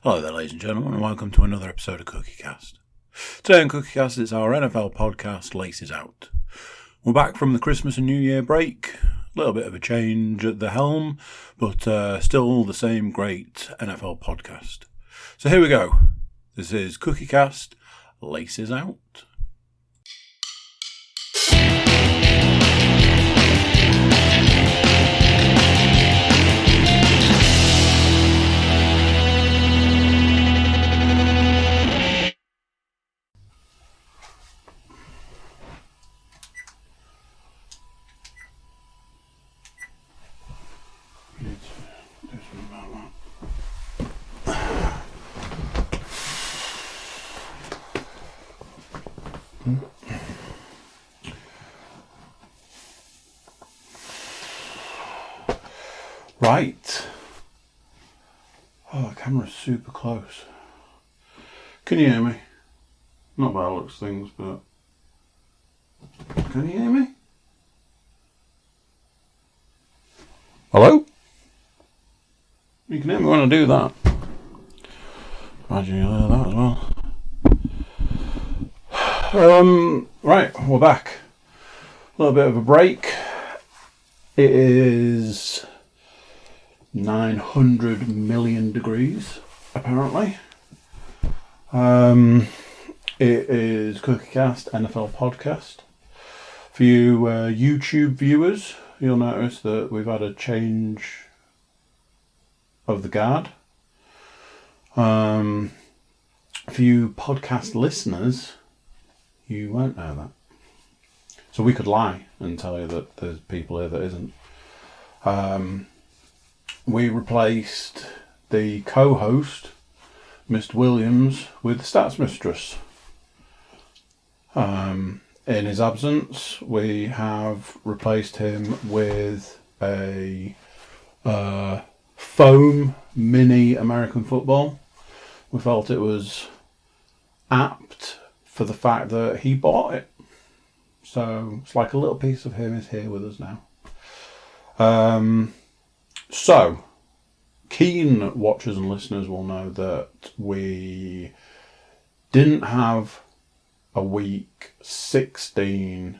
Hello there, ladies and gentlemen, and welcome to another episode of Cookiecast. Today on Cookiecast, it's our NFL podcast, Laces Out. We're back from the Christmas and New Year break. A little bit of a change at the helm, but still the same great NFL podcast. So here we go. This is Cookiecast, Laces Out. Right. Oh, the camera's super close. Can you hear me? Not by the looks of things, but... Can you hear me? Hello? You can hear me when I do that. Imagine you hear that as well. Right, we're back. A little bit of a break. It is 900 million degrees, apparently. It is Cookiecast NFL podcast. For you YouTube viewers, you'll notice that we've had a change of the guard. For you podcast listeners, you won't know that. So we could lie and tell you that there's people here that isn't. We replaced the co-host, Mr. Williams, with the stats mistress. In his absence, we have replaced him with a foam mini American football. We felt it was apt for the fact that he bought it. So it's like a little piece of him is here with us now. So, keen watchers and listeners will know that we didn't have a week 16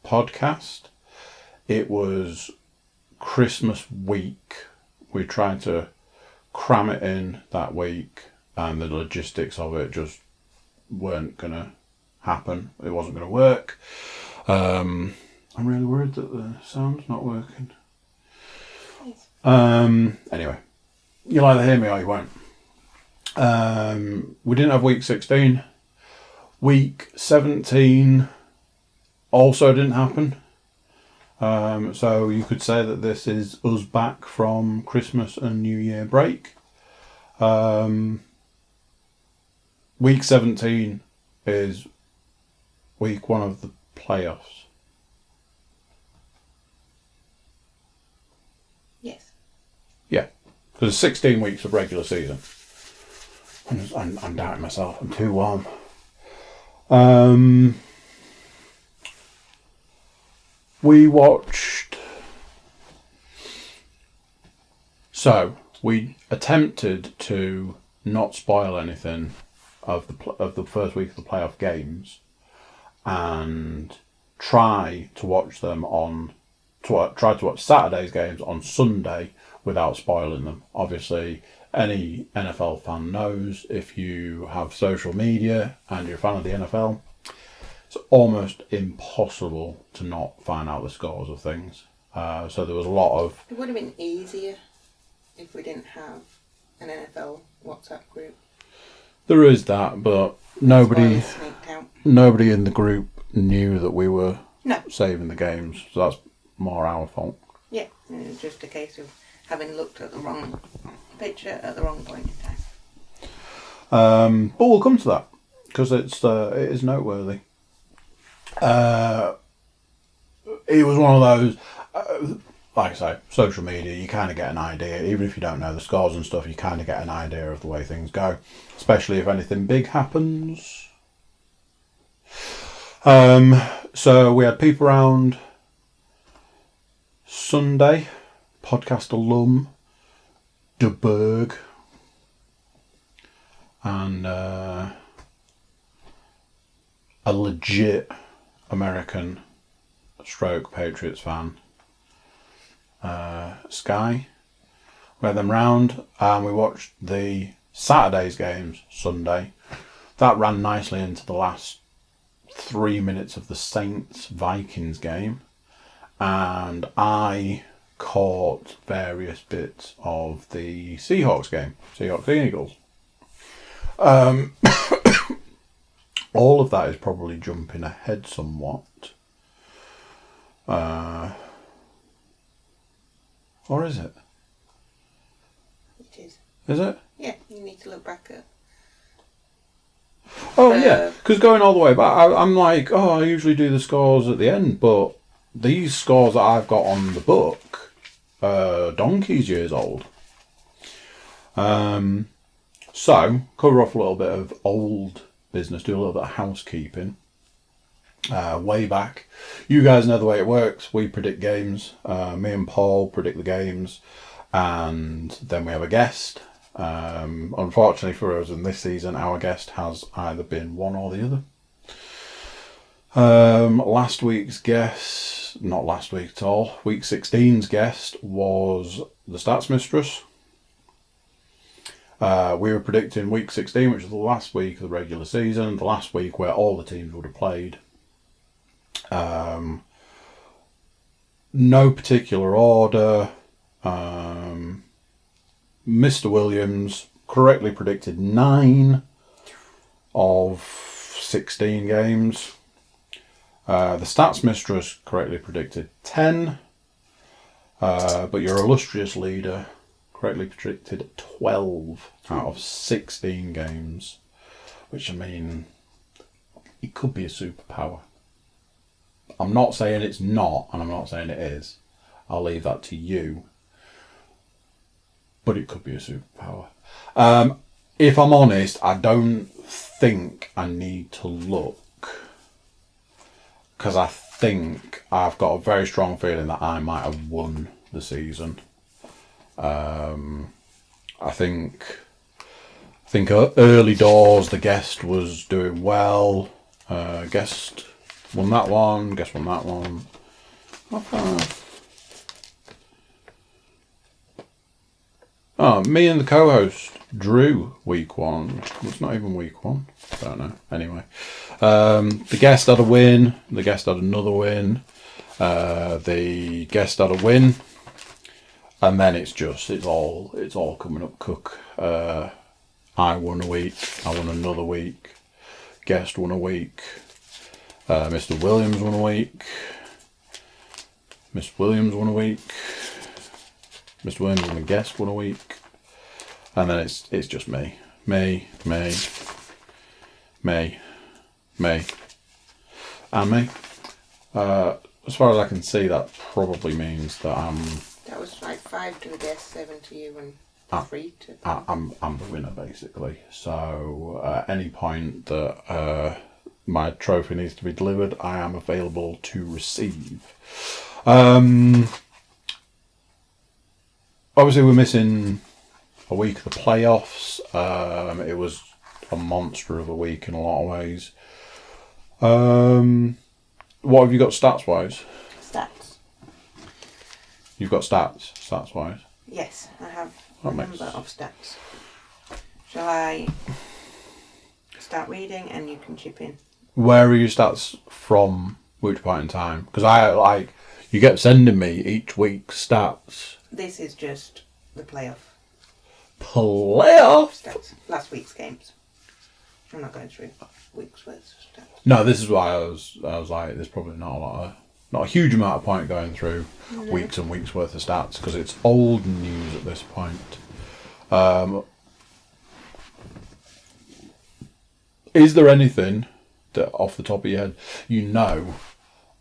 podcast. It was Christmas week. We tried to cram it in that week, and the logistics of it just weren't going to happen. It wasn't going to work. I'm really worried that the sound's not working. Anyway, you'll either hear me or you won't. We didn't have week 16. Week 17 also didn't happen. So you could say that this is us back from Christmas and New Year break. Week 17 is week one of the playoffs. Yes. Yeah, because there's 16 weeks of regular season. I'm doubting myself. I'm too warm. We watched. So we attempted to not spoil anything of the first week of the playoff games, and try to watch Saturday's games on Sunday without spoiling them. Obviously, any NFL fan knows, if you have social media and you're a fan of the NFL, it's almost impossible to not find out the scores of things. So there was a lot of... It would have been easier if we didn't have an NFL WhatsApp group. There is that, but nobody in the group knew that we were saving the games, so that's more our fault. Yeah, it was just a case of having looked at the wrong picture at the wrong point in time. But we'll come to that, because it is noteworthy. It was one of those, like I say, social media, you kind of get an idea, even if you don't know the scores and stuff, you kind of get an idea of the way things go, especially if anything big happens. So we had people around Sunday, podcast alum, De Berg, and a legit American stroke Patriots fan, Sky. We had them round and we watched the Saturday's games Sunday. That ran nicely into the last 3 minutes of the Saints-Vikings game, and I caught various bits of the Seahawks game, Seahawks-Eagles. All of that is probably jumping ahead somewhat. Or is it? It is. Is it? Yeah, you need to look back at. Oh, yeah, because going all the way back, I'm like, I usually do the scores at the end, but these scores that I've got on the book are donkey's years old. So, cover off a little bit of old business, do a little bit of housekeeping. Way back, you guys know the way it works. We predict games. Me and Paul predict the games, and then we have a guest. Unfortunately for us in this season, our guest has either been one or the other. Last week's guest, not last week at all, week 16's guest was the Stats Mistress. We were predicting week 16, which is the last week of the regular season, the last week where all the teams would have played. No particular order. Mr. Williams correctly predicted 9 of 16 games. The Stats Mistress correctly predicted 10. But your illustrious leader correctly predicted 12 out of 16 games. Which, I mean, it could be a superpower. I'm not saying it's not, and I'm not saying it is. I'll leave that to you. But it could be a superpower. If I'm honest, I don't think I need to look. Because I think I've got a very strong feeling that I might have won the season. I think early doors the guest was doing well. Guest won that one. Guest won that one. Me and the co-host drew week 1. It's not even week 1. I don't know. Anyway, the guest had a win. The guest had another win. The guest had a win, and then it's all coming up cook. I won a week. I won another week. Guest won a week. Mr. Williams won a week. Mr. Williams won a week. Mr. Williams and the guest won a week. And then it's just me. Me. And me. As far as I can see, that probably means that That was like 5 to the guest, 7 to you, and 3 to. I'm the winner, basically. So at any point that my trophy needs to be delivered, I am available to receive. Obviously, we're missing a week of the playoffs. It was a monster of a week in a lot of ways. What have you got stats-wise? Stats. You've got stats-wise? Yes, I have That a makes- number of stats. Shall I start reading and you can chip in? Where are your stats from? Which point in time? Because you get sending me each week stats. This is just the playoff Playoff? stats. Last week's games. I'm not going through week's worth of stats. No, this is why I was like, there's probably not a huge amount of point going through weeks and weeks worth of stats because it's old news at this point. Is there anything that off the top of your head you know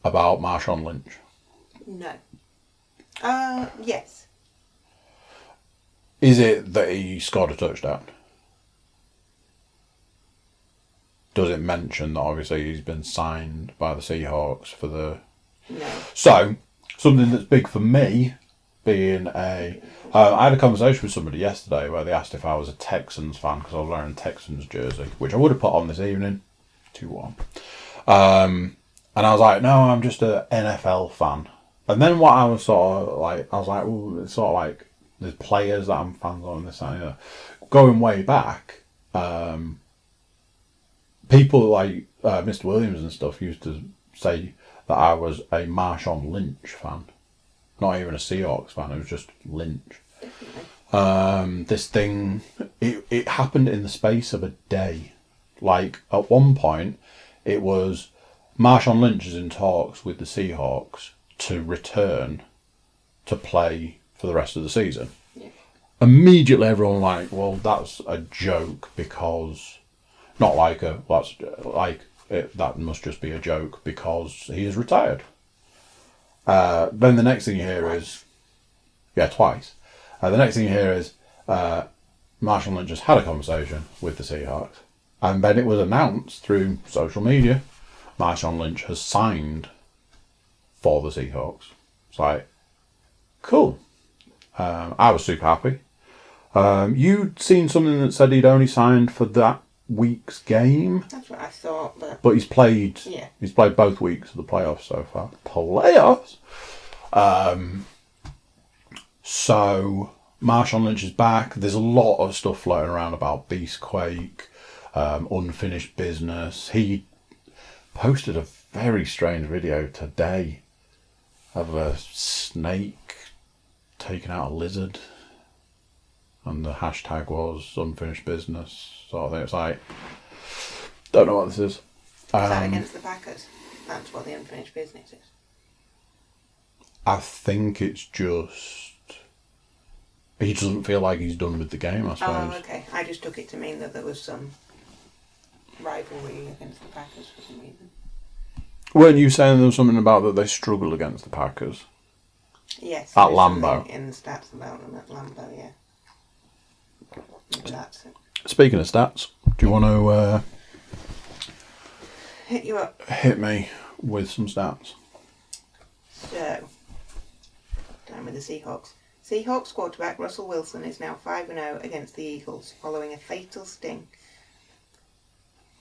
about Marshawn Lynch? No. Yes. Is it that he scored a touchdown? Does it mention that obviously he's been signed by the Seahawks for the... No. So, something that's big for me being I had a conversation with somebody yesterday where they asked if I was a Texans fan because I was wearing a Texans jersey, which I would have put on this evening. Too warm. And I was like, no, I'm just a NFL fan. And then what I was sort of like, I was like, well, it's sort of like there's players that I'm fans of and this and that. Going way back, people like Mr. Williams and stuff used to say that I was a Marshawn Lynch fan. Not even a Seahawks fan, it was just Lynch. This thing, it happened in the space of a day. Like, at one point, it was Marshawn Lynch is in talks with the Seahawks to return to play for the rest of the season. Yeah. Immediately, everyone like, well, that's a joke because, not like a, that's like that must just be a joke because he is retired. Then the next thing you hear is, twice. The next thing you hear is Marshawn Lynch just had a conversation with the Seahawks, and then it was announced through social media Marshawn Lynch has signed for the Seahawks. It's like, cool. I was super happy. You'd seen something that said he'd only signed for that week's game. That's what I thought, but he's played. Yeah. He's played both weeks of the playoffs so far. Playoffs. So Marshawn Lynch is back. There's a lot of stuff floating around about Beastquake, unfinished business. He posted a very strange video today of a snake taking out a lizard, and the hashtag was unfinished business. So I think it's like, don't know what this is. Is that against the Packers? That's what the unfinished business is. I think it's just he doesn't feel like he's done with the game, I suppose. Oh, okay. I just took it to mean that there was some rivalry against the Packers for some reason. Weren't you saying there was something about that they struggle against the Packers? Yes. At Lambeau. In the stats about them at Lambeau, yeah. That's it. Speaking of stats, do you want to hit you up? Hit me with some stats. So, down with the Seahawks. Seahawks quarterback Russell Wilson is now 5-0 against the Eagles following a fatal sting.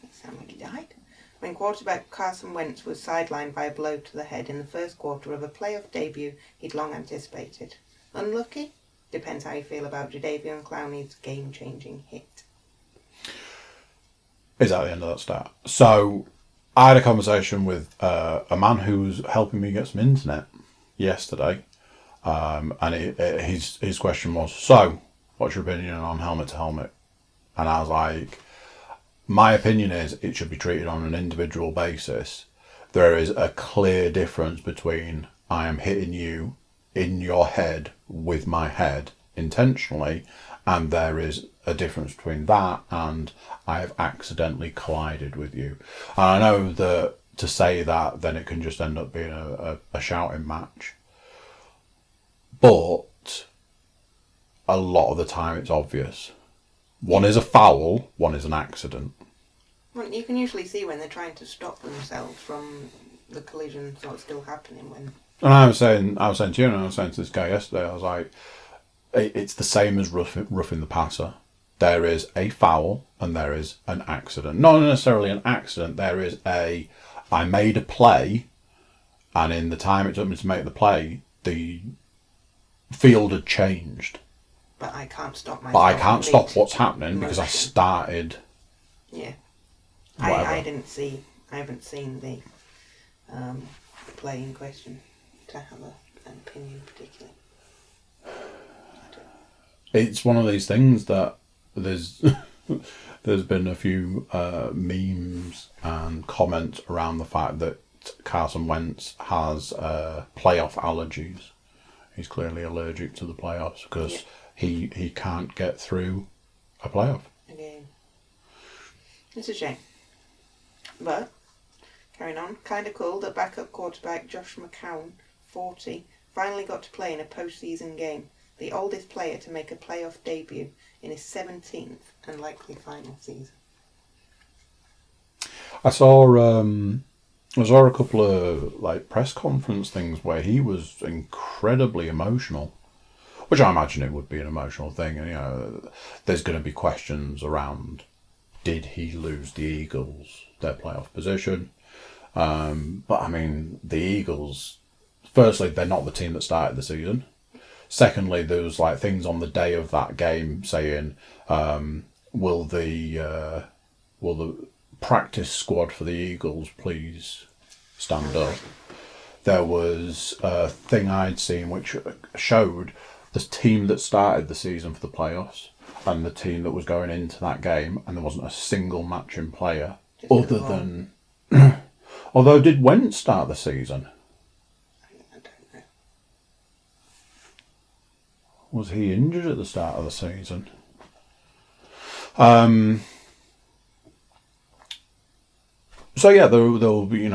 That sounds like he died. When quarterback Carson Wentz was sidelined by a blow to the head in the first quarter of a playoff debut he'd long anticipated. Unlucky? Depends how you feel about Jadeveon Clowney's game-changing hit. Is that the end of that stat? So, I had a conversation with a man who's helping me get some internet yesterday, and his question was, so, what's your opinion on helmet to helmet? And I was like, my opinion is it should be treated on an individual basis. There is a clear difference between I am hitting you in your head with my head intentionally, and there is a difference between that and I have accidentally collided with you. And I know that to say that, then it can just end up being a shouting match. But a lot of the time it's obvious. One is a foul, one is an accident. Well, you can usually see when they're trying to stop themselves from the collision sort of still happening when... And I was saying to you, and I was saying to this guy yesterday, I was like, it's the same as roughing the passer. There is a foul and there is an accident. Not necessarily an accident, there is I made a play, and in the time it took me to make the play, the field had changed. But I can't stop myself. But I can't stop what's happening because I started. Yeah. Whatever. I haven't seen the play in question to have an opinion particularly. It's one of these things that there's been a few memes and comments around the fact that Carson Wentz has playoff allergies. He's clearly allergic to the playoffs because he can't get through a playoff. Again. It's a shame. But, carrying on, kind of cool that backup quarterback Josh McCown, 40, finally got to play in a postseason game. The oldest player to make a playoff debut in his 17th and likely final season. I saw a couple of press conference things where he was incredibly emotional which I imagine it would be an emotional thing. And, there's going to be questions around, did he lose the Eagles their playoff position? But I mean, the Eagles, firstly, they're not the team that started the season. Secondly, there was like things on the day of that game saying, will the practice squad for the Eagles please stand up? There was a thing I'd seen which showed the team that started the season for the playoffs and the team that was going into that game, and there wasn't a single matching player other than... Although, did Wentz start the season? I don't know. Was he injured at the start of the season? So yeah, there'll be,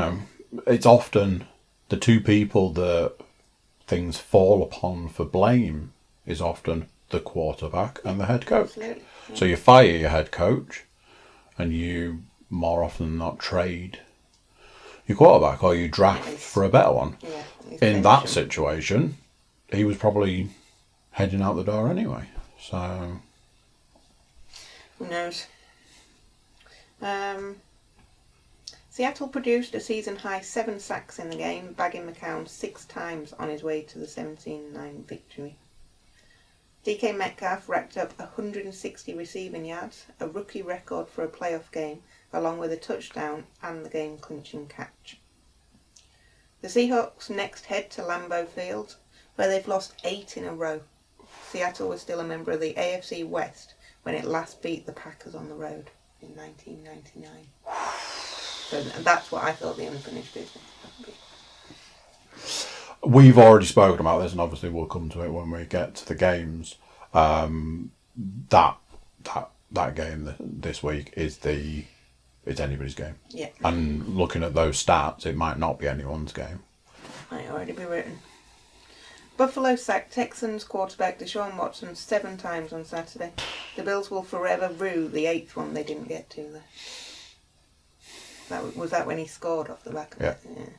it's often the two people that things fall upon for blame is often the quarterback and the head coach. Absolutely. Yeah. So you fire your head coach and you more often than not trade your quarterback or you draft for a better one. Yeah, in that situation, he was probably heading out the door anyway. So who knows? Seattle produced a season-high 7 sacks in the game, bagging McCown 6 times on his way to the 17-9 victory. DK Metcalf racked up 160 receiving yards, a rookie record for a playoff game, along with a touchdown and the game-clinching catch. The Seahawks next head to Lambeau Field, where they've lost 8 in a row. Seattle was still a member of the AFC West when it last beat the Packers on the road in 1999. So that's what I thought the unfinished business would be. We've already spoken about this, and obviously we'll come to it when we get to the games. That game this week it's anybody's game. Yeah. And looking at those stats, it might not be anyone's game. Might already be written. Buffalo sacked Texans quarterback Deshaun Watson 7 times on Saturday. The Bills will forever rue the 8th one they didn't get to there. Was that when he scored off the back of it? Yeah.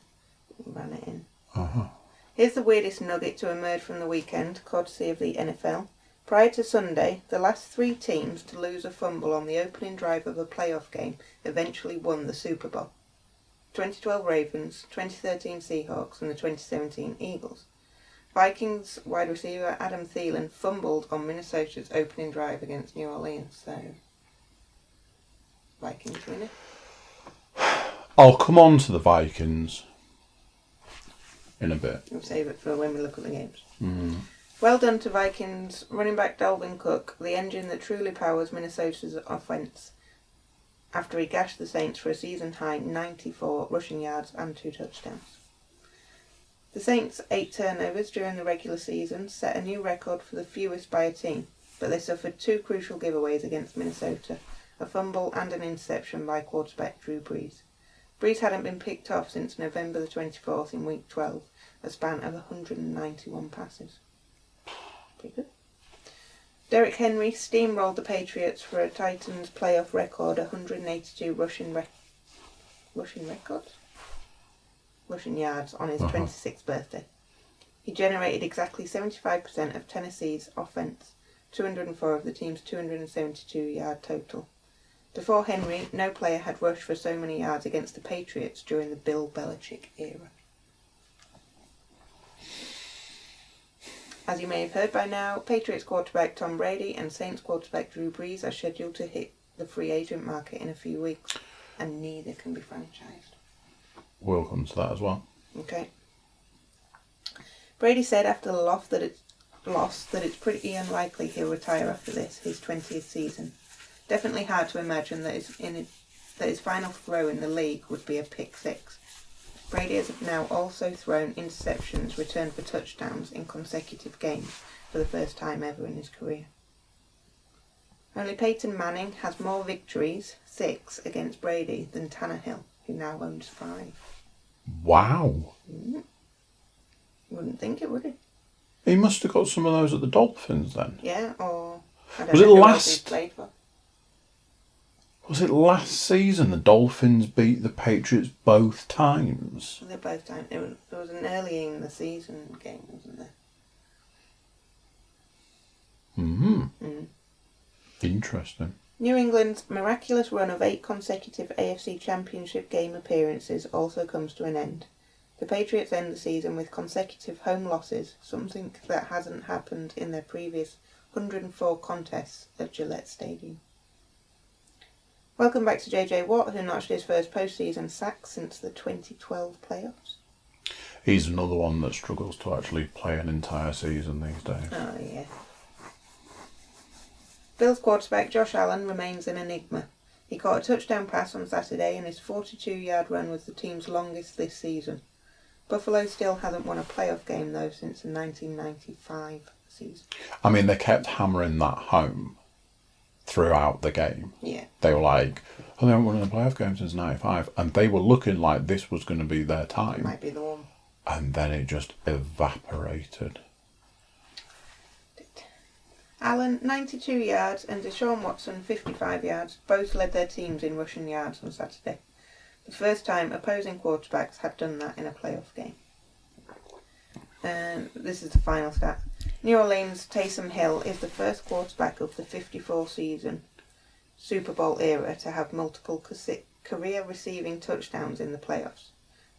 He ran it in. Uh-huh. Here's the weirdest nugget to emerge from the weekend, courtesy of the NFL. Prior to Sunday, the last 3 teams to lose a fumble on the opening drive of a playoff game eventually won the Super Bowl. 2012 Ravens, 2013 Seahawks, and the 2017 Eagles. Vikings wide receiver Adam Thielen fumbled on Minnesota's opening drive against New Orleans, so Vikings win it. I'll come on to the Vikings in a bit. We'll save it for when we look at the games. Mm. Well done to Vikings running back Dalvin Cook, the engine that truly powers Minnesota's offense, after he gashed the Saints for a season-high 94 rushing yards and 2 touchdowns. The Saints' 8 turnovers during the regular season set a new record for the fewest by a team, but they suffered 2 crucial giveaways against Minnesota, a fumble and an interception by quarterback Drew Brees. Brees hadn't been picked off since November the 24th in Week 12, a span of 191 passes. Pretty good. Derrick Henry steamrolled the Patriots for a Titans playoff record 182 rushing yards on his 26th birthday. He generated exactly 75% of Tennessee's offense, 204 of the team's 272-yard total. Before Henry, no player had rushed for so many yards against the Patriots during the Bill Belichick era. As you may have heard by now, Patriots quarterback Tom Brady and Saints quarterback Drew Brees are scheduled to hit the free agent market in a few weeks, and neither can be franchised. We'll come to that as well. Okay. Brady said after the loss that it's pretty unlikely he'll retire after this, his 20th season. Definitely hard to imagine that his final throw in the league would be a pick 6. Brady has now also thrown interceptions returned for touchdowns in consecutive games for the first time ever in his career. Only Peyton Manning has more victories, 6, against Brady than Tannehill, who now owns 5. Wow. Wouldn't think it, would he? He must have got some of those at the Dolphins then. Yeah, or I don't Was know it who else last? he's played for. Was it last season the Dolphins beat the Patriots both times? They're both times. There was an early in the season game, wasn't there? Interesting. New England's miraculous run of 8 consecutive AFC Championship game appearances also comes to an end. The Patriots end the season with consecutive home losses, something that hasn't happened in their previous 104 contests at Gillette Stadium. Welcome back to JJ Watt, who notched his first postseason sack since the 2012 playoffs. He's another one that struggles to actually play an entire season these days. Oh, yeah. Bills quarterback Josh Allen remains an enigma. He caught a touchdown pass on Saturday and his 42-yard run was the team's longest this season. Buffalo still hasn't won a playoff game, though, since the 1995 season. I mean, they kept hammering that home throughout the game. Yeah. They were like, oh, they haven't won a playoff game since 95. And they were looking like this was going to be their time. Might be the one. And then it just evaporated. Allen, 92 yards, and Deshaun Watson, 55 yards, both led their teams in rushing yards on Saturday. The first time opposing quarterbacks had done that in a playoff game. This is the final stat. New Orleans' Taysom Hill is the first quarterback of the 54-season Super Bowl era to have multiple career receiving touchdowns in the playoffs.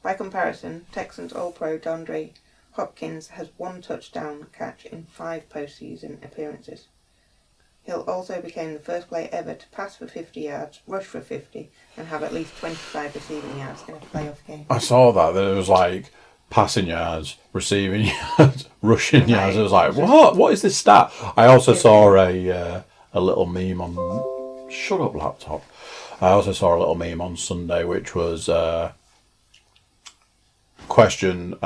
By comparison, Texans All-Pro DeAndre Hopkins has 1 touchdown catch in 5 postseason appearances. Hill also became the first player ever to pass for 50 yards, rush for 50, and have at least 25 receiving yards in a playoff game. I saw that it was like passing yards, receiving yards, rushing yards. It was like, what? What is this stat? I also saw a little meme on... Shut up, laptop. I also saw a little meme on Sunday, which was question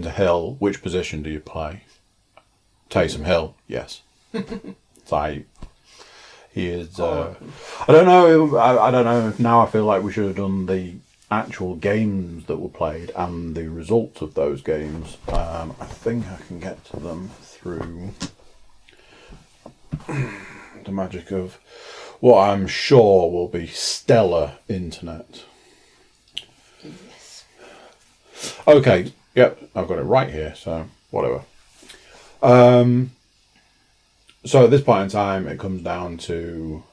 to Hill, which position do you play? Taysom Hill, yes. It's like, he is... I don't know. I don't know. Now I feel like we should have done the actual games that were played and the results of those games. I think I can get to them through the magic of what I'm sure will be stellar internet. Yes. Okay, yep, I've got it right here, so whatever. So at this point in time, it comes down to,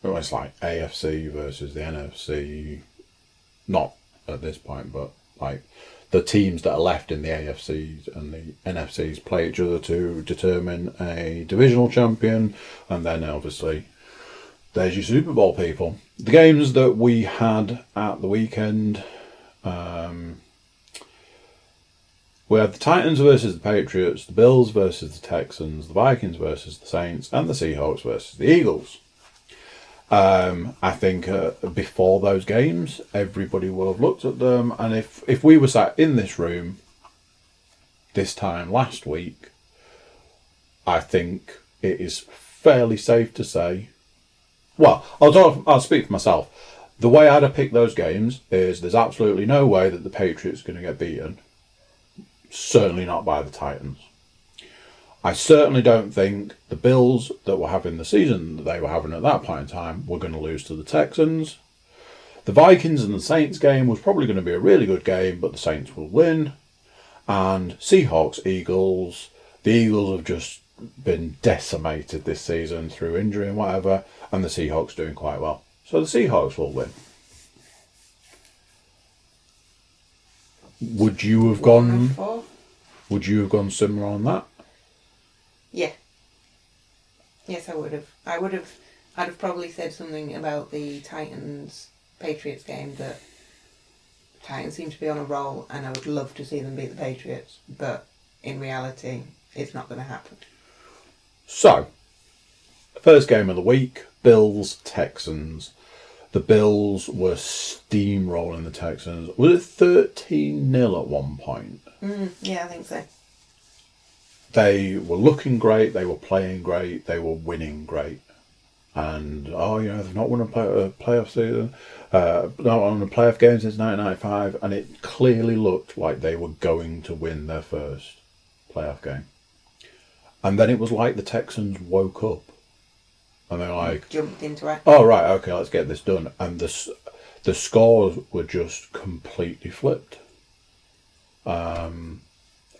it's like AFC versus the NFC. Not at this point, but like the teams that are left in the AFCs and the NFCs play each other to determine a divisional champion, and then obviously there's your Super Bowl people. The games that we had at the weekend, we had the Titans versus the Patriots, the Bills versus the Texans, the Vikings versus the Saints, and the Seahawks versus the Eagles. I think before those games, everybody will have looked at them, and if we were sat in this room this time last week, I think it is fairly safe to say, well, I'll speak for myself. The way I'd have picked those games is there's absolutely no way that the Patriots are going to get beaten. Certainly not by the Titans. I certainly don't think the Bills that were having the season that they were having at that point in time were going to lose to the Texans. The Vikings and the Saints game was probably going to be a really good game, but the Saints will win. And Seahawks, Eagles, the Eagles have just been decimated this season through injury and whatever, and the Seahawks doing quite well. So the Seahawks will win. Would you have gone similar on that? Yeah. Yes, I would have. I'd have probably said something about the Titans-Patriots game, that Titans seem to be on a roll and I would love to see them beat the Patriots, but in reality, it's not going to happen. So, first game of the week, Bills-Texans. The Bills were steamrolling the Texans. Was it 13-0 at one point? Yeah, I think so. They were looking great, they were playing great, they were winning great. And, they've not won a playoff season, not won a playoff game since 1995, and it clearly looked like they were going to win their first playoff game. And then it was like the Texans woke up. And they're like... Jumped into it. Oh, right, okay, let's get this done. And the scores were just completely flipped.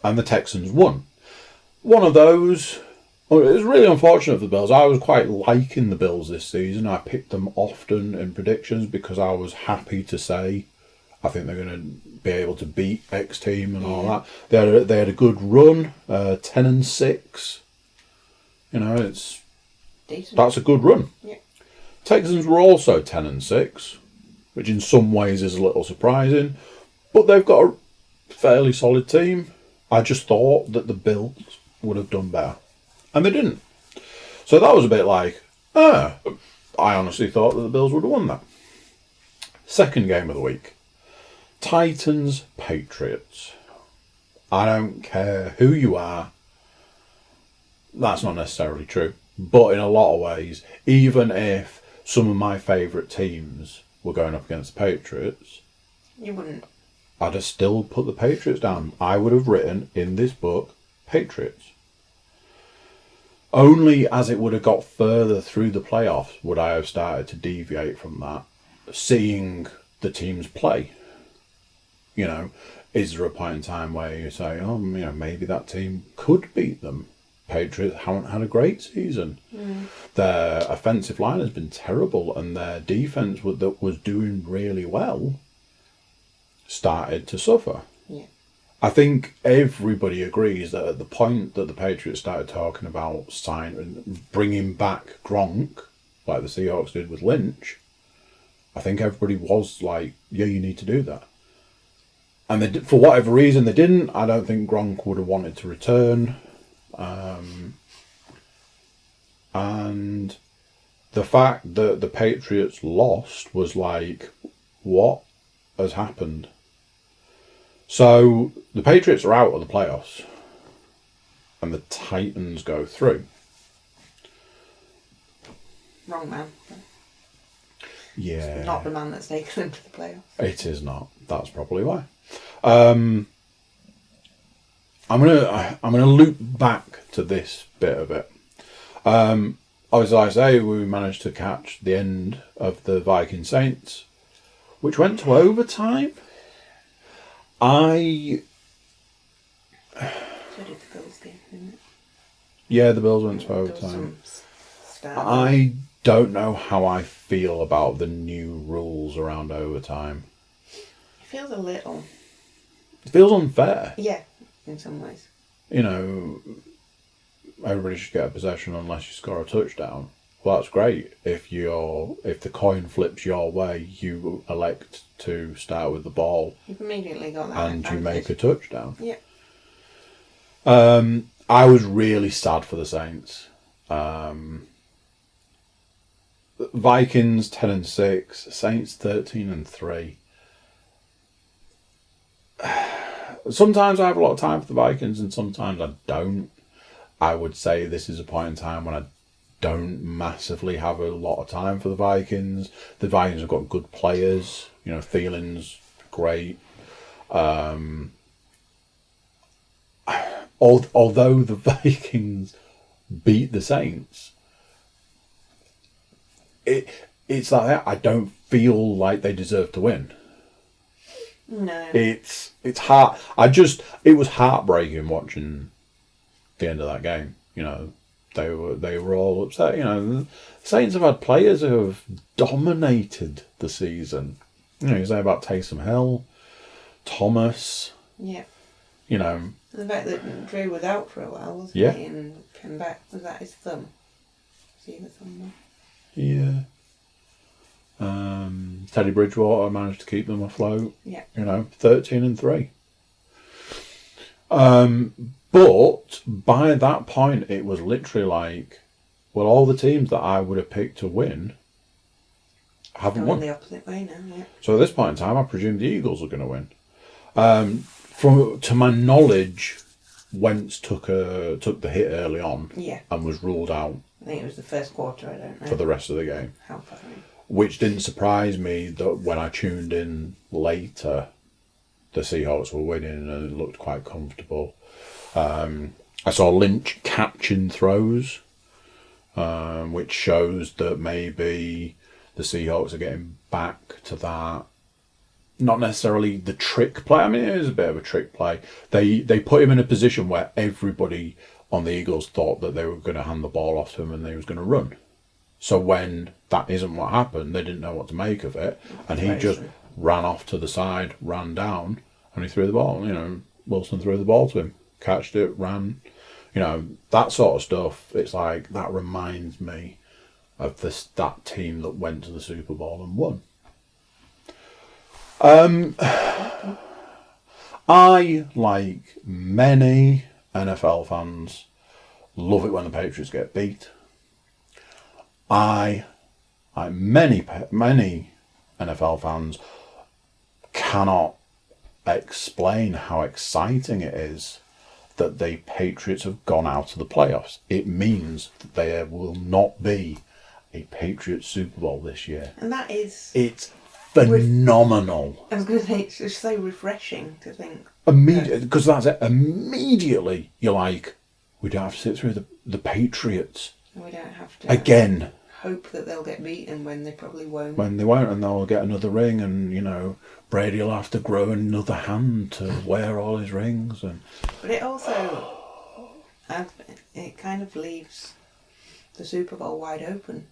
and the Texans won. One of those. Well, it was really unfortunate for the Bills. I was quite liking the Bills this season. I picked them often in predictions because I was happy to say I think they're going to be able to beat X team and all that. They had a good run, 10-6. You know, it's Decent. that's a good run. Yeah. Texans were also 10-6, which in some ways is a little surprising, but they've got a fairly solid team. I just thought that the Bills would have done better. And they didn't. So that was a bit like, I honestly thought that the Bills would have won that. Second game of the week. Titans Patriots. I don't care who you are. That's not necessarily true. But in a lot of ways, even if some of my favourite teams were going up against the Patriots, You wouldn't. I'd have still put the Patriots down. I would have written in this book, Patriots. Only as it would have got further through the playoffs would I have started to deviate from that. Seeing the teams play. You know, is there a point in time where you say, oh, you know, maybe that team could beat them? Patriots haven't had a great season. Their offensive line has been terrible, and their defense that was doing really well started to suffer. Yeah. I think everybody agrees that at the point that the Patriots started talking about bringing back Gronk, like the Seahawks did with Lynch, I think everybody was like, yeah, you need to do that. And they, for whatever reason, they didn't. I don't think Gronk would have wanted to return. And the fact that the Patriots lost was like, what has happened? So the Patriots are out of the playoffs and the Titans go through. Wrong man. Yeah. It's not the man that's taken them to the playoffs. It is not. That's probably why. I'm gonna loop back to this bit of it. As I say, we managed to catch the end of the Viking Saints, which went to overtime. So did the Bills game, didn't it? Yeah, the Bills went to There was overtime. some start. I don't know how I feel about the new rules around overtime. It feels a little. It feels unfair. Yeah, in some ways. You know, everybody should get a possession unless you score a touchdown. Well, that's great. If the coin flips your way, you elect to start with the ball. You've immediately got that And advantage. you make a touchdown. Yeah. I was really sad for the Saints. Vikings 10-6, Saints 13-3. Sometimes I have a lot of time for the Vikings, and sometimes I don't. I would say this is a point in time when I don't massively have a lot of time for the Vikings. The Vikings have got good players. You know, Thielen's great. Although the Vikings beat the Saints, it's like that. I don't feel like they deserve to win. No. It's hard. It was heartbreaking watching the end of that game. You know, they were all upset. You know, the Saints have had players who have dominated the season. You know, you say about Taysom Hill, Thomas. Yeah. You know, The fact that Drew was out for a while, wasn't Yeah. he? And came back. Was that his thumb? See the thumb yeah. Teddy Bridgewater managed to keep them afloat. Yeah. You know, 13-3. But by that point, it was literally like, well, all the teams that I would have picked to win haven't Going won. the opposite way now, yeah. So at this point in time, I presume the Eagles are going to win. To my knowledge, Wentz took the hit early on Yeah. and was ruled out I think it was the first quarter, I don't know. for the rest of the game. How far in. Which didn't surprise me that when I tuned in later, the Seahawks were winning and it looked quite comfortable. I saw Lynch catching throws, which shows that maybe the Seahawks are getting back to that not necessarily the trick play. I mean, it is a bit of a trick play. They put him in a position where everybody on the Eagles thought that they were going to hand the ball off to him and they was going to run. So when that isn't what happened, they didn't know what to make of it, and he just ran off to the side, ran down, and he threw the ball. You know, Wilson threw the ball to him, catched it, ran. You know, that sort of stuff. It's like that reminds me of that team that went to the Super Bowl and won. I, like many NFL fans, love it when the Patriots get beat. Many NFL fans cannot explain how exciting it is that the Patriots have gone out of the playoffs. It means that there will not be a Patriots Super Bowl this year. And that is... It's phenomenal. I was going to say, it's just so refreshing to think. Immediately, because that's it. Immediately, you're like, we don't have to sit through the Patriots. And we don't have to... Again. Hope that they'll get beaten when they probably won't. When they won't, and they'll get another ring, and, you know, Brady will have to grow another hand to wear all his rings. But it also... it kind of leaves the Super Bowl wide open.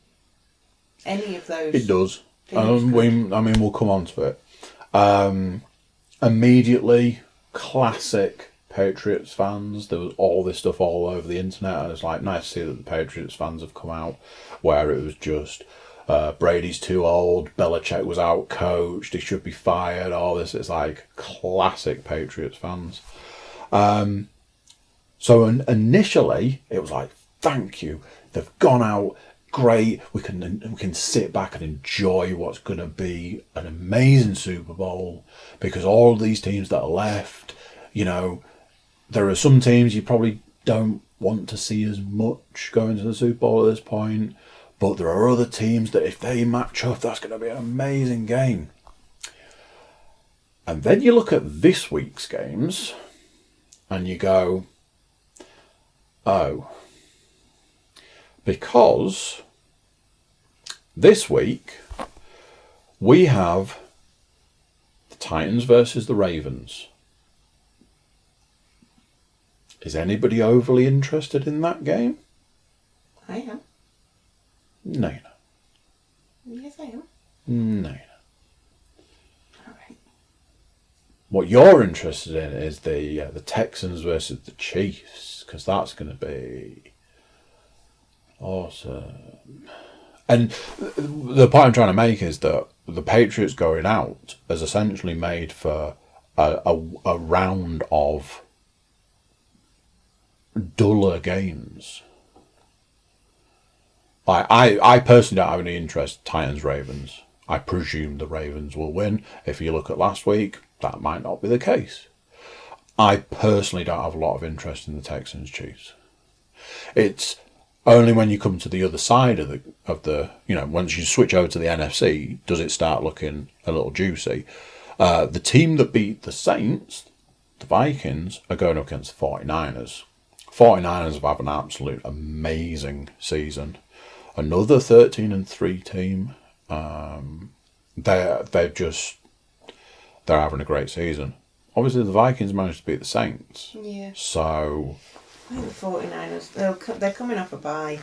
Any of those... It does. We'll come on to it. Immediately, classic Patriots fans. There was all this stuff all over the internet, and it's like nice to see that the Patriots fans have come out, where it was just Brady's too old, Belichick was out coached, he should be fired, all this. It's like classic Patriots fans. So initially it was like, thank you, they've gone out, great, we can sit back and enjoy what's going to be an amazing Super Bowl, because all of these teams that are left, you know, there are some teams you probably don't want to see as much going to the Super Bowl at this point, but there are other teams that if they match up, that's going to be an amazing game. And then you look at this week's games and you go, oh, because this week we have the Titans versus the Ravens. Is anybody overly interested in that game? I am. No, you're not. Yes, I am. No, you're not. All right. What you're interested in is the Texans versus the Chiefs, because that's going to be awesome. And the point I'm trying to make is that the Patriots going out has essentially made for a round of duller games. I personally don't have any interest Titans Ravens. I presume the Ravens will win. If you look at last week, that might not be the case. I personally don't have a lot of interest in the Texans Chiefs. It's only when you come to the other side of the you know, once you switch over to the NFC, does it start looking a little juicy. The team that beat the Saints, the Vikings, are going up against the 49ers. 49ers have had an absolute amazing season. Another 13-3 team. They're having a great season. Obviously, the Vikings managed to beat the Saints. Yeah. So I think the 49ers, they're coming off a bye.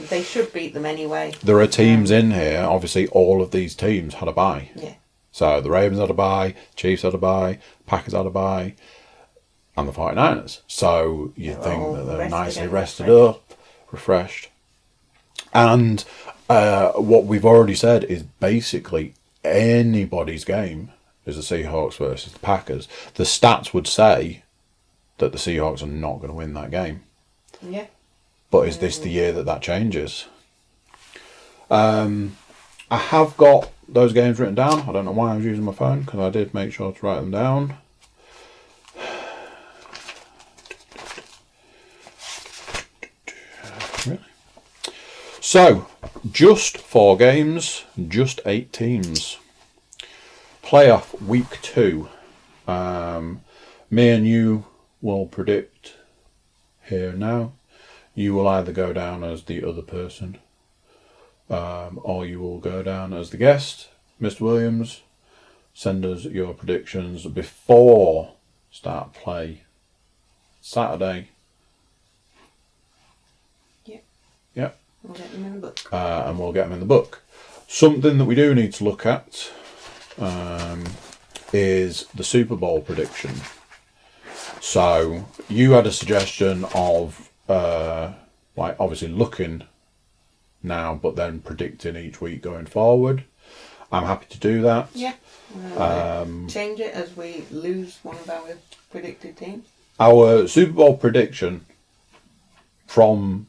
They should beat them anyway. There are teams in here. Obviously, all of these teams had a bye. Yeah. So the Ravens had a bye, Chiefs had a bye, Packers had a bye, and the 49ers. So you think that they're nicely rested up, refreshed. And what we've already said is basically anybody's game is the Seahawks versus the Packers. The stats would say that the Seahawks are not going to win that game. Yeah. But is this the year that changes? I have got those games written down. I don't know why I was using my phone, because I did make sure to write them down. Really? So, just 4 games, just 8 teams. Playoff week 2. Me and you will predict here now. You will either go down as the other person, or you will go down as the guest, Mr. Williams. send us your predictions before start play Saturday. Yep. We'll get them in the book. And we'll get them in the book. Something that we do need to look at is the Super Bowl prediction. So you had a suggestion of like obviously looking now, but then predicting each week going forward. I'm happy to do that. Yeah. Change it as we lose one of our predicted teams. Our Super Bowl prediction from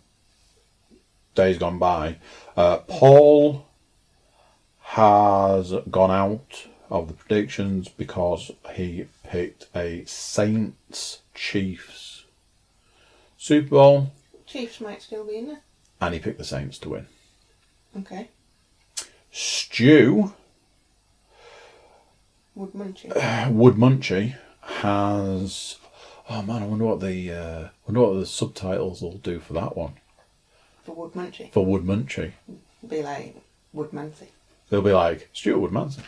days gone by, Paul has gone out of the predictions because he picked a Saints Chiefs Super Bowl. Chiefs might still be in there. And he picked the Saints to win. Okay. Stu Woodmunchy has. Oh man, I wonder what the subtitles will do for that one. For Woodmunchy. For Woodmunchy. It'll be like Woodmancy. They'll be like Stuart Woodmancy.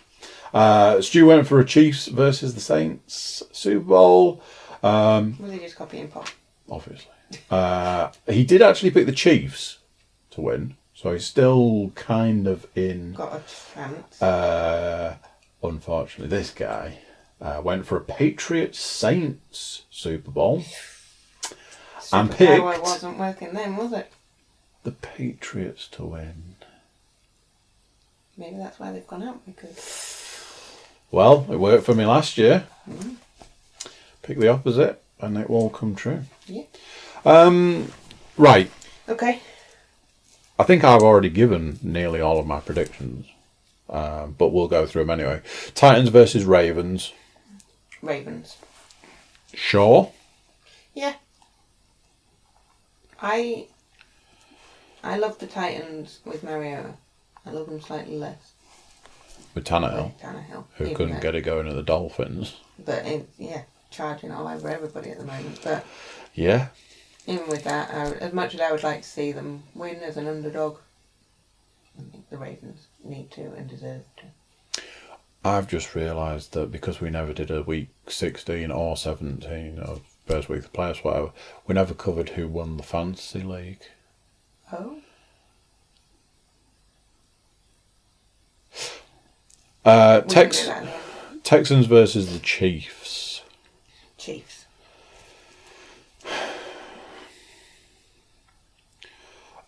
Stu went for a Chiefs versus the Saints Super Bowl. Was he just copying Paul? Obviously. He did actually pick the Chiefs to win, so he's still kind of in. Got a chance. Unfortunately, this guy went for a Patriots Saints Super Bowl and picked. Superpower wasn't working then, was it? The Patriots to win. Maybe that's why they've gone out, because... Well, it worked for me last year. Mm-hmm. Pick the opposite and it will come true. Yeah. Right. Okay. I think I've already given nearly all of my predictions, but we'll go through them anyway. Titans versus Ravens. Ravens. Sure. Yeah. I love the Titans with Mariota. I love them slightly less. With Tannehill. Who couldn't get it going at the Dolphins. But, charging all over everybody at the moment. But yeah. Even with that, as much as I would like to see them win as an underdog, I think the Ravens need to and deserve to. I've just realised that because we never did a week 16 or 17 of first week of the playoffs, whatever, we never covered who won the fantasy league. Oh? Texans versus the Chiefs. Chiefs.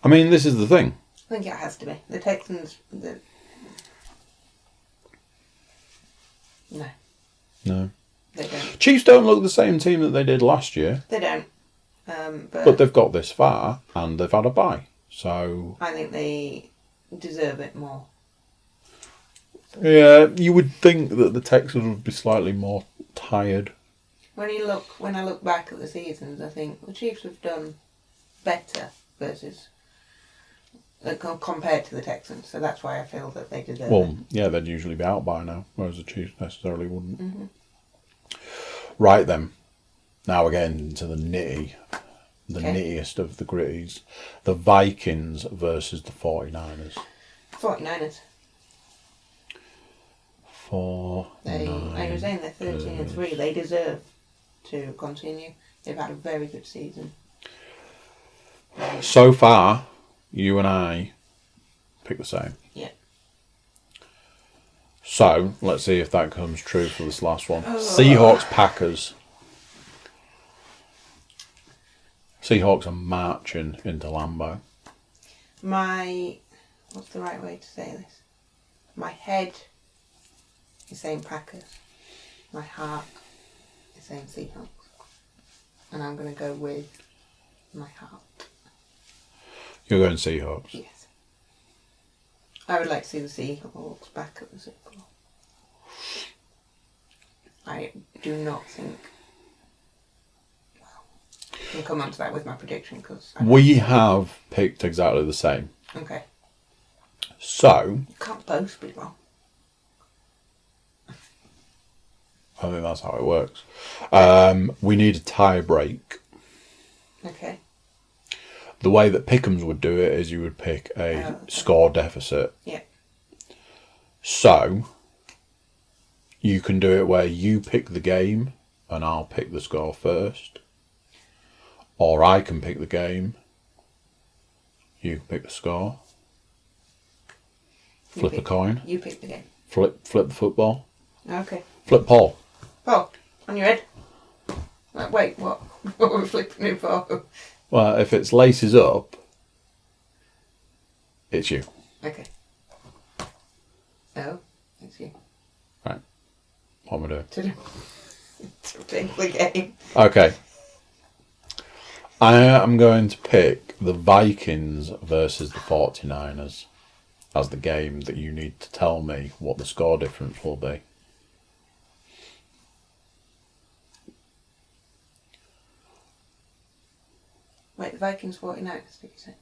I mean, this is the thing. I think it has to be. The Texans... No. They don't. Chiefs don't look the same team that they did last year. They don't. But they've got this far and they've had a bye. So... I think they deserve it more. Yeah, you would think that the Texans would be slightly more tired. When I look back at the seasons, I think the Chiefs have done better versus compared to the Texans, so that's why I feel that they deserve it. Well, yeah, they'd usually be out by now, whereas the Chiefs necessarily wouldn't. Mm-hmm. Right then, now we're getting into the nittiest of the gritties. The Vikings versus the 49ers. 49ers. I was saying they're 13-3. They deserve to continue. They've had a very good season. So far, you and I pick the same. Yeah. So, let's see if that comes true for this last one. Seahawks, Packers. Seahawks are marching into Lambeau. What's the right way to say this? My head is saying Packers. My heart is saying Seahawks. And I'm going to go with my heart. You're going Seahawks? Yes. I would like to see the Seahawks back at the Super Bowl. I do not think... Well, we'll come on to that with my prediction because... We have picked exactly the same. Okay. So... You can't both be wrong. I think that's how it works. We need a tie break. Okay. The way that Pick'ems would do it is you would pick a score deficit. Yeah. So, You can do it where you pick the game and I'll pick the score first. Or I can pick the game. You can pick the score. Flip a coin. You pick the game. Flip the football. Okay. Flip Paul. Paul, on your head. Wait, what? What were we flipping it for? Well, if it's laces up, it's you. Okay. Oh, it's you. Right. What am I doing? To pick the game. Okay. I am going to pick the Vikings versus the 49ers as the game that you need to tell me what the score difference will be. Wait, the Vikings 49ers, did you say?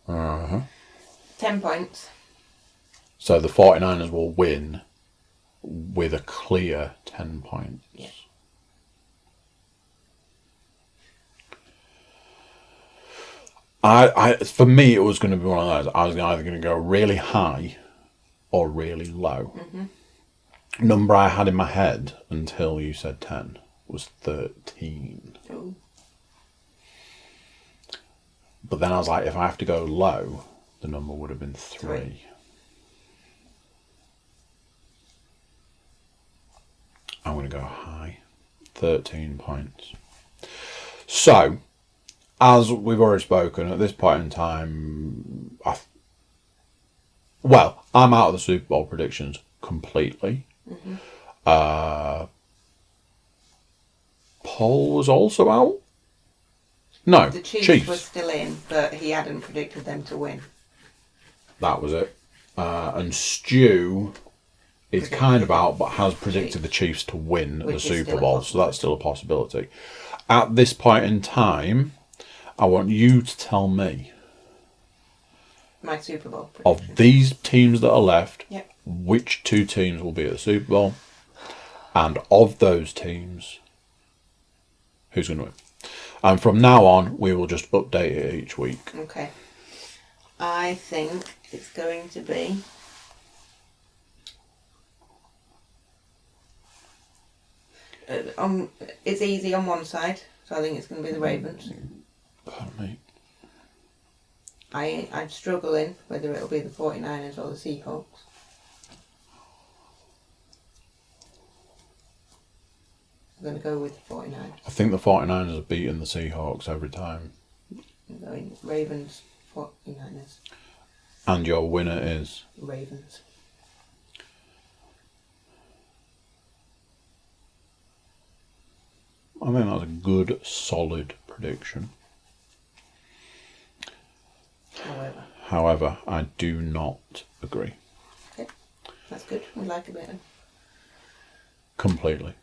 10 points. So the 49ers will win with a clear 10 points. Yeah. For me, it was going to be one of those. I was either going to go really high or really low. Mm-hmm. Number I had in my head until you said 10 was 13. Ooh. But then I was like, if I have to go low, the number would have been 3. I'm going to go high. 13 points. So, as we've already spoken, at this point in time, I'm out of the Super Bowl predictions completely. Mm-hmm. Paul was also out? No, The Chiefs were still in, but he hadn't predicted them to win. That was it. And Stu is kind of out, but has predicted the Chiefs to win the Super Bowl, so that's still a possibility. At this point in time, I want you to tell me, my Super Bowl prediction. of these teams that are left, Yep. which 2 teams will be at the Super Bowl, and of those teams, who's going to win. And from now on, we will just update it each week. Okay. I think it's going to be... it's easy on one side, so I think it's going to be the Ravens. Pardon me. I'm struggling whether it'll be the 49ers or the Seahawks. I'm going to go with the 49ers. I think the 49ers have beaten the Seahawks every time. I'm going Ravens, 49ers. And your winner is? Ravens. I think that's a good, solid prediction. However, I do not agree. Okay, that's good. We like a bit of completely.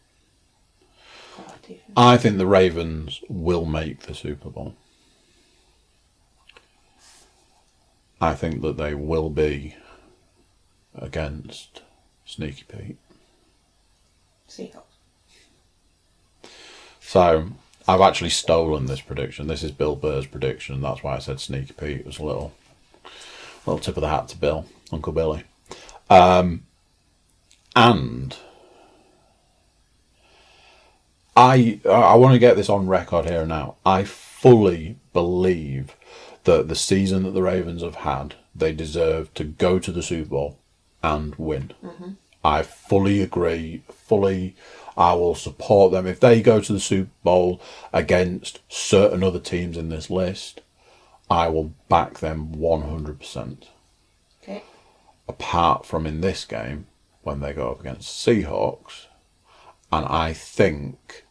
competition. I think the Ravens will make the Super Bowl. I think that they will be against Sneaky Pete. Seahawks. So, I've actually stolen this prediction. This is Bill Burr's prediction. That's why I said Sneaky Pete. It was a little tip of the hat to Bill, Uncle Billy. And I want to get this on record here now. I fully believe that the season that the Ravens have had, they deserve to go to the Super Bowl and win. Mm-hmm. I fully agree. I will support them. If they go to the Super Bowl against certain other teams in this list, I will back them 100%. Okay. Apart from in this game, when they go up against Seahawks, and I think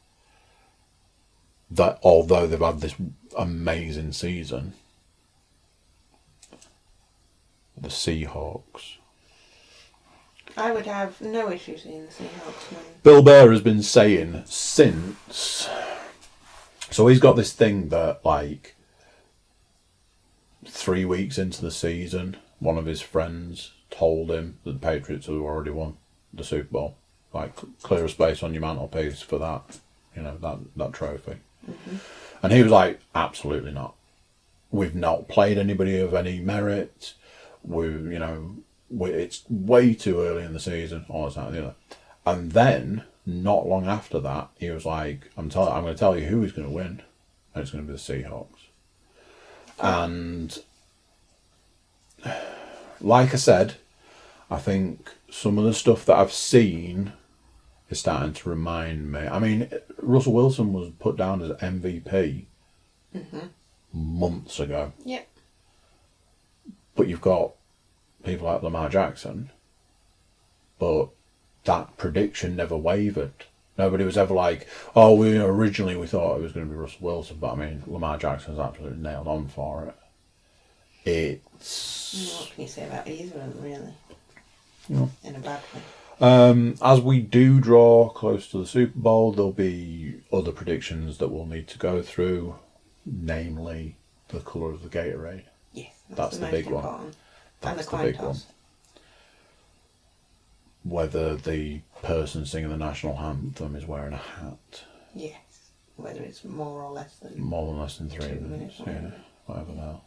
that although they've had this amazing season, the Seahawks... I would have no issue seeing the Seahawks win. Bill Burr has been saying since... So he's got this thing that, like, 3 weeks into the season, one of his friends told him that the Patriots have already won the Super Bowl. Like, clear a space on your mantelpiece for that, that trophy. Mm-hmm. And he was like, absolutely not. We've not played anybody of any merit. It's way too early in the season, all this, that, and the other. And then not long after that, he was like, I'm going to tell you who is going to win. And it's going to be the Seahawks. And like I said, I think some of the stuff that I've seen is starting to remind me. I mean, Russell Wilson was put down as MVP months ago. Yep. But you've got people like Lamar Jackson, but that prediction never wavered. Nobody was ever like, oh, originally we thought it was going to be Russell Wilson, but I mean, Lamar Jackson's absolutely nailed on for it. What can you say about either of them, really? No. In a bad way. As we do draw close to the Super Bowl, there'll be other predictions that we'll need to go through, namely the colour of the Gatorade. Yes, that's the big one. That's the big one. Whether the person singing the national anthem is wearing a hat. Yes. Whether it's more or less than 3 minutes. Yeah, whatever the hell.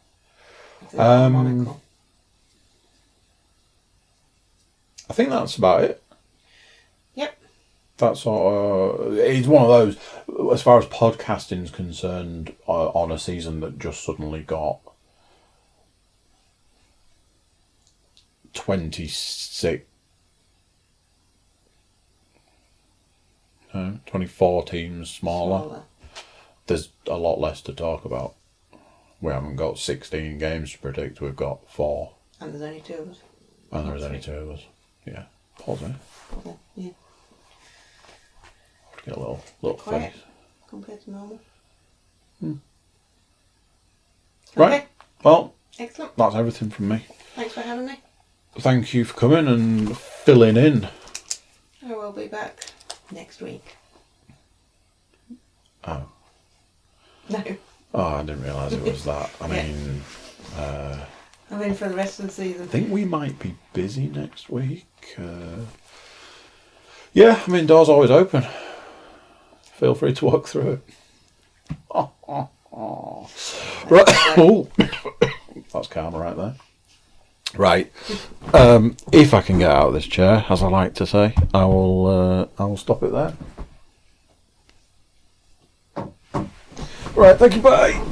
I think that's about it. Yep. That's it's one of those, as far as podcasting is concerned, on a season that just suddenly got 24 teams smaller. There's a lot less to talk about. We haven't got 16 games to predict, we've got 4. And there's only 2 of us. And there's only 2 of us. Yeah. Pause it. Okay, yeah. Get a little quiet face. Compared to normal. Right. Okay. Well, excellent. That's everything from me. Thanks for having me. Thank you for coming and filling in. I will be back next week. Oh. No. Oh, I didn't realise it was that. I mean... I'm in for the rest of the season. I think we might be busy next week. Yeah, I mean, doors always open. Feel free to walk through it. Right. Oh, that's karma right there. Right. If I can get out of this chair, as I like to say, I will stop it there. Right. Thank you. Bye.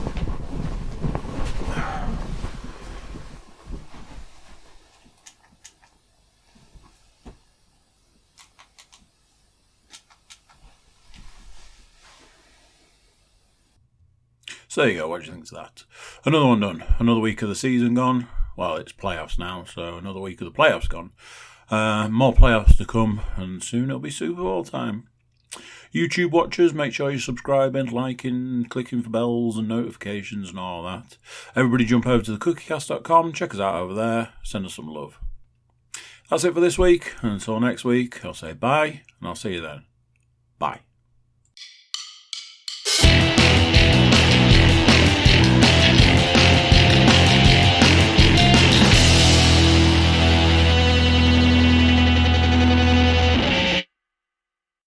So there you go, what do you think of that? Another one done. Another week of the season gone. Well, it's playoffs now, so another week of the playoffs gone. More playoffs to come, and soon it'll be Super Bowl time. YouTube watchers, make sure you're subscribing, liking, clicking for bells and notifications and all that. Everybody jump over to the Cookiecast.com, check us out over there, send us some love. That's it for this week, and until next week, I'll say bye, and I'll see you then. Bye.